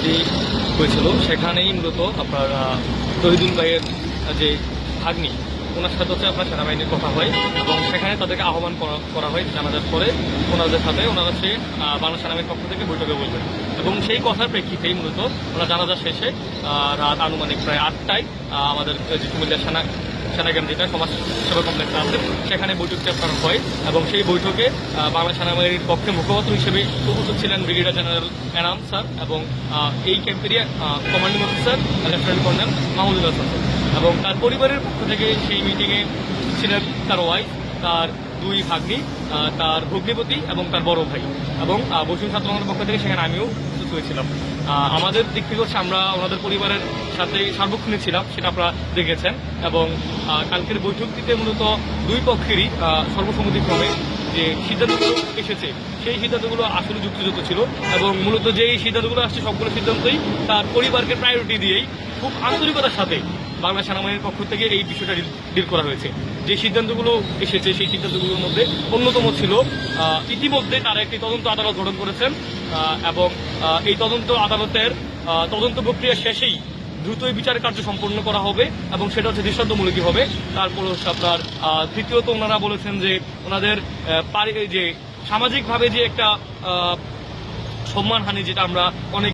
বিপত্তি হয়েছিল সেখানেই মূলত আপনার তহিদুল ভাইয়ের যে ভাগ্নি ওনার সাথে হচ্ছে আপনার সেনাবাহিনীর কথা হয় এবং সেখানে তাদেরকে আহ্বান করা হয় জানাজার পরে ওনাদের সাথে ওনারা সে বাংলাদেশ সেনাবাহিনীর পক্ষ থেকে বৈঠকে বলবেন এবং সেই কথার প্রেক্ষিতেই মূলত ওনারা জানাজা শেষে রাত আনুমানিক প্রায় 8টায় আমাদের যে কুমিল্লা সেনাগ্রাম যেটা সমাজ সেবা কমপ্লেক্সে আছে সেখানে বৈঠকটা করা হয় এবং সেই বৈঠকে বাংলাদেশ সেনাবাহিনীর পক্ষে মুখপাত্র হিসেবে উপস্থিত ছিলেন ব্রিগেডিয়ার জেনারেল এনাম স্যার এবং এই ক্যাম্পেরই commanding officer lieutenant colonel Mahmudullah sir এবং তার পরিবারের পক্ষ থেকে সেই মিটিংয়ে ছিলেন তার ওয়াইফ, তার 2 ভাগ্নি, তার ভগ্নিপতি এবং তার বড় ভাই এবং বৈষ্ণব ছাত্রসংঘের পক্ষ থেকে সেখানে আমিও উপস্থিত হয়েছিলাম। আমাদের দিক থেকে হচ্ছে আমরা ওনাদের পরিবারের সাথে সার্বক্ষণিক ছিলাম, সেটা আপনারা দেখেছেন এবং কালকের বৈঠকটিতে মূলত 2 পক্ষেরই সর্বসম্মতিক্রমে যে সিদ্ধান্তগুলো এসেছে সেই সিদ্ধান্তগুলো আসলে যুক্তিযুক্ত ছিল এবং মূলত যে এই সিদ্ধান্তগুলো আসছে সবগুলো সিদ্ধান্তই তার পরিবারকে প্রায়োরিটি দিয়েই খুব আন্তরিকতার সাথে বাংলা সেনাবাহিনীর পক্ষ থেকে এই বিষয়টা ডিল করা হয়েছে। যে সিদ্ধান্তগুলো এসেছে সেই সিদ্ধান্তগুলোর মধ্যে অন্যতম ছিল ইতিমধ্যে তারা একটি তদন্ত আদালত গঠন করেছেন এবং এই তদন্ত আদালতের তদন্ত প্রক্রিয়া শেষেই দ্রুতই বিচার কার্য সম্পন্ন করা হবে এবং সেটা হচ্ছে দৃষ্টান্তমূলকই হবে। তারপর হচ্ছে আপনার তৃতীয়ত ওনারা বলেছেন যে ওনাদের যে সামাজিকভাবে যে একটা সম্মানহানি যেটা আমরা অনেক